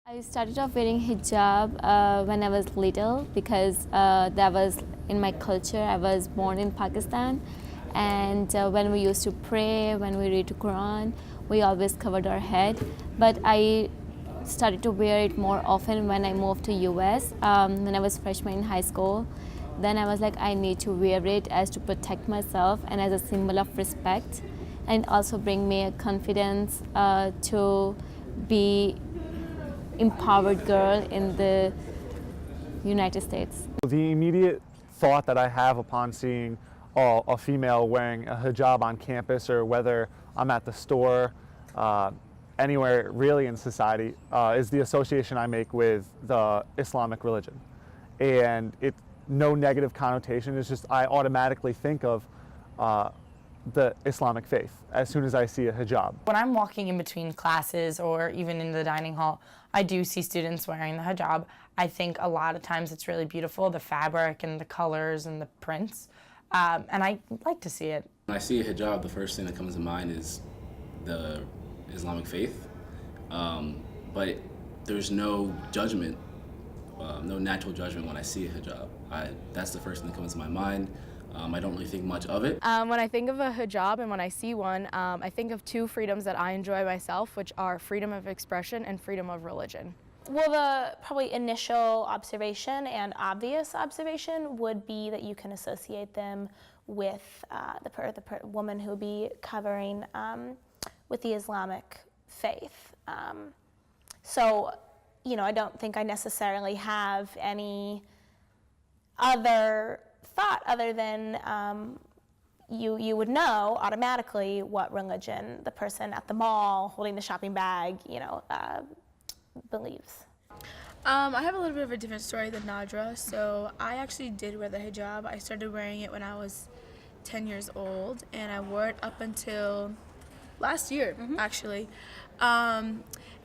I started off wearing hijab when I was little because that was in my culture. I was born in Pakistan, and when we used to pray, when we read the Quran, we always covered our head. But I started to wear it more often when I moved to US. When I was freshman in high school, then I was like, I need to wear it as to protect myself and as a symbol of respect, and also bring me a confidence to be empowered girl in the United States. The immediate thought that I have upon seeing a female wearing a hijab on campus, or whether I'm at the store, anywhere really in society, is the association I make with the Islamic religion. And it, no negative connotation, it's just I automatically think of the Islamic faith as soon as I see a hijab. When I'm walking in between classes or even in the dining hall, I do see students wearing the hijab. I think a lot of times it's really beautiful, the fabric and the colors and the prints, and I like to see it. When I see a hijab, the first thing that comes to mind is the Islamic faith, but there's no judgment, no natural judgment when I see a hijab. That's the first thing that comes to my mind. I don't really think much of it. When I think of a hijab and when I see one, I think of two freedoms that I enjoy myself, which are freedom of expression and freedom of religion. Well, the probably initial observation and obvious observation would be that you can associate them with the woman who would be covering with the Islamic faith. So, you know, I don't think I necessarily have any other thought other than you would know automatically what religion the person at the mall holding the shopping bag, you know, believes. I have a little bit of a different story than Nadra. So I actually did wear the hijab. I started wearing it when I was 10 years old, and I wore it up until last year, actually.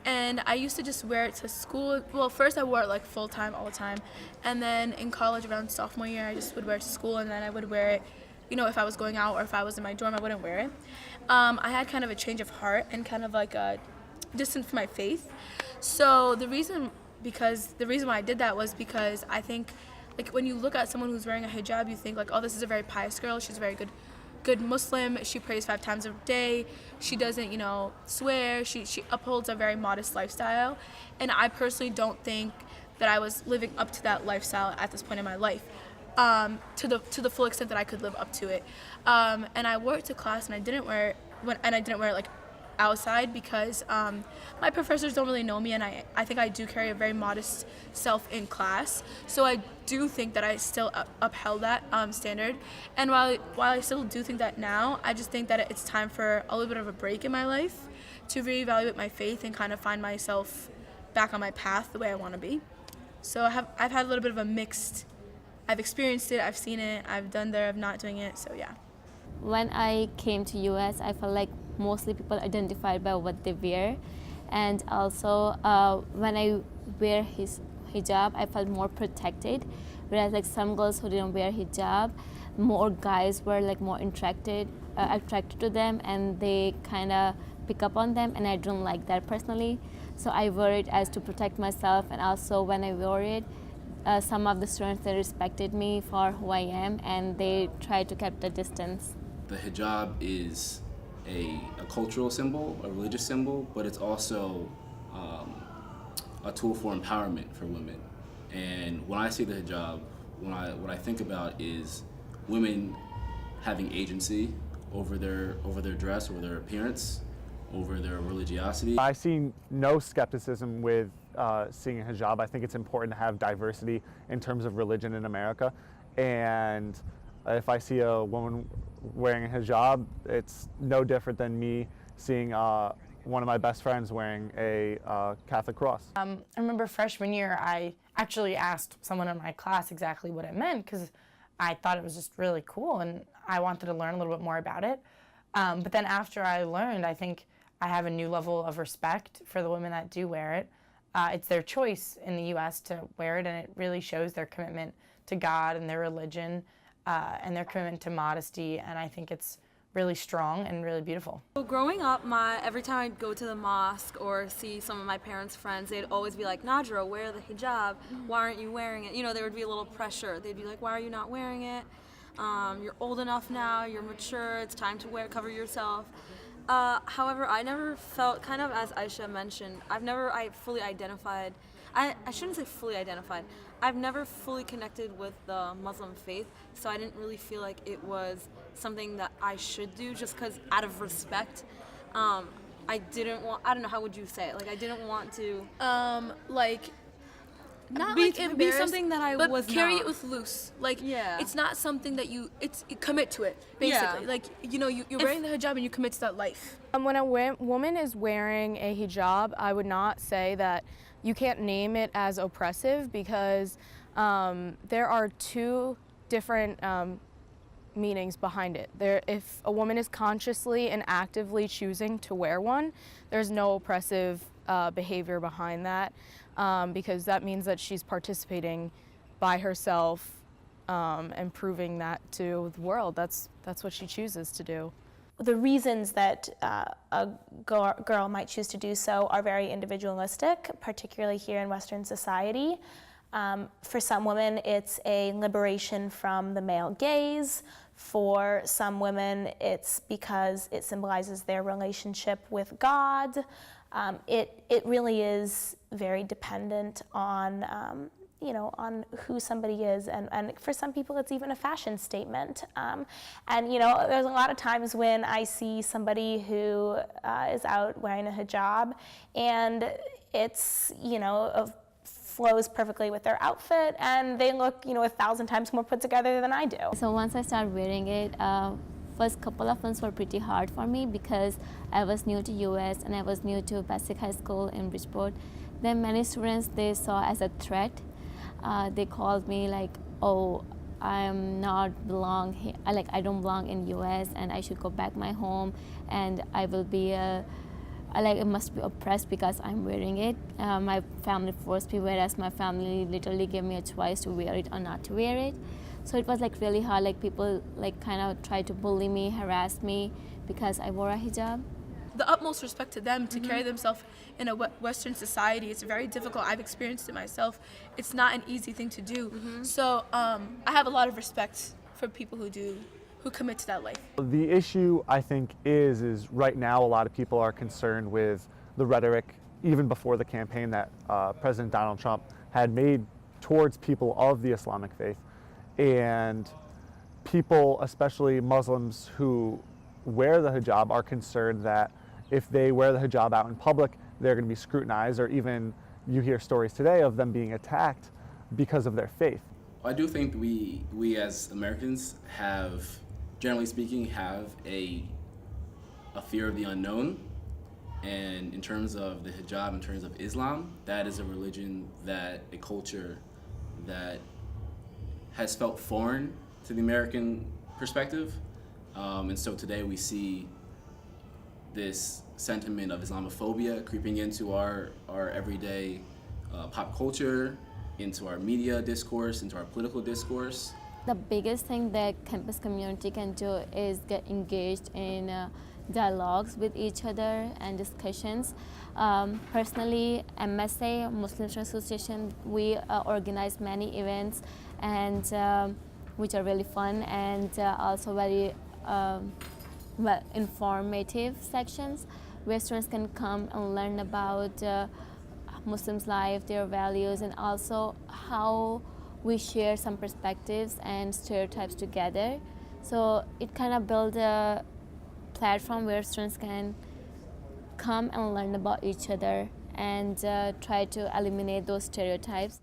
And I used to just wear it to school. Well, first I wore it like full time, all the time. And then in college around sophomore year, I just would wear it to school, and then I would wear it, you know, if I was going out or if I was in my dorm, I wouldn't wear it. I had kind of a change of heart and kind of like a distance from my faith. So the reason why I did that was because I think, like, when you look at someone who's wearing a hijab, you think like, oh, this is a very pious girl. She's a very good Muslim. She prays 5 times a day. She doesn't, you know, swear. She upholds a very modest lifestyle. And I personally don't think that I was living up to that lifestyle at this point in my life, to the full extent that I could live up to it. And I wore it to class, and I didn't wear it like outside because my professors don't really know me, and I think I do carry a very modest self in class. So I do think that I still upheld that standard. And while I still do think that now, I just think that it's time for a little bit of a break in my life to reevaluate my faith and kind of find myself back on my path the way I want to be. So I've had a little bit of a mixed. I've experienced it, I've seen it, I've done there, I'm not doing it, so yeah. When I came to US, I felt like mostly people identified by what they wear, and also when I wear his hijab, I felt more protected, whereas like some girls who didn't wear hijab, more guys were like more attracted to them, and they kind of pick up on them, and I don't like that personally. So I wore it as to protect myself, and also when I wore it, some of the students, they respected me for who I am, and they tried to keep the distance. The hijab is a cultural symbol, a religious symbol, but it's also a tool for empowerment for women. And when I see the hijab, what I think about is women having agency over their dress, over their appearance, over their religiosity. I see no skepticism with seeing a hijab. I think it's important to have diversity in terms of religion in America. And if I see a woman wearing a hijab, it's no different than me seeing one of my best friends wearing a Catholic cross. I remember freshman year, I actually asked someone in my class exactly what it meant because I thought it was just really cool and I wanted to learn a little bit more about it. But then after I learned, I think I have a new level of respect for the women that do wear it. It's their choice in the U.S. to wear it, and it really shows their commitment to God and their religion and their commitment to modesty, and I think it's really strong and really beautiful. So growing up, every time I'd go to the mosque or see some of my parents' friends, they'd always be like, Nadra, wear the hijab. Why aren't you wearing it? You know, there would be a little pressure. They'd be like, why are you not wearing it? You're old enough now, you're mature, it's time to cover yourself. However, I never felt, kind of as Aisha mentioned, I fully identified, I shouldn't say fully identified, I've never fully connected with the Muslim faith, so I didn't really feel like it was something that I should do just because out of respect. I didn't want, I don't know, how would you say it? Like, I didn't want to Like, not be, like be embarrassed, something that I but was carry not. it with loose. Like, Yeah. it's not something that you commit to it, basically. Yeah. Like, you know, you're wearing the hijab and you commit to that life. When a woman is wearing a hijab, I would not say that you can't name it as oppressive, because there are two different meanings behind it. If a woman is consciously and actively choosing to wear one, there's no oppressive behavior behind that, because that means that she's participating by herself and proving that to the world. That's what she chooses to do. The reasons that a girl might choose to do so are very individualistic, particularly here in Western society. For some women, it's a liberation from the male gaze. For some women, it's because it symbolizes their relationship with God. It really is very dependent on on who somebody is, and for some people it's even a fashion statement. And there's a lot of times when I see somebody who is out wearing a hijab, and it's flows perfectly with their outfit, and they look 1,000 times more put together than I do. So once I started wearing it, first couple of months were pretty hard for me because I was new to US and I was new to basic high school in Bridgeport. Then many students, they saw as a threat. They called me like, oh, I'm not belong here, I don't belong in US and I should go back my home, and I will be I must be oppressed because I'm wearing it. My family forced me, whereas my family literally gave me a choice to wear it or not to wear it. So it was really hard. People kind of tried to bully me, harass me because I wore a hijab. The utmost respect to them to carry themselves in a Western society. It's very difficult. I've experienced it myself. It's not an easy thing to do. So I have a lot of respect for people who commit to that life. The issue, I think, is right now a lot of people are concerned with the rhetoric, even before the campaign that President Donald Trump had made towards people of the Islamic faith. And people, especially Muslims who wear the hijab, are concerned that if they wear the hijab out in public, they're going to be scrutinized, or even you hear stories today of them being attacked because of their faith. I do think we as Americans have, generally speaking, have a fear of the unknown. And in terms of the hijab, in terms of Islam, that is a religion, a culture that has felt foreign to the American perspective. And so today we see this sentiment of Islamophobia creeping into our everyday pop culture, into our media discourse, into our political discourse. The biggest thing that campus community can do is get engaged in dialogues with each other and discussions. Personally, MSA, Muslim Student Association, we organize many events and which are really fun and also very informative sections where students can come and learn about Muslims' life, their values, and also how we share some perspectives and stereotypes together. So it kind of builds a platform where students can come and learn about each other and try to eliminate those stereotypes.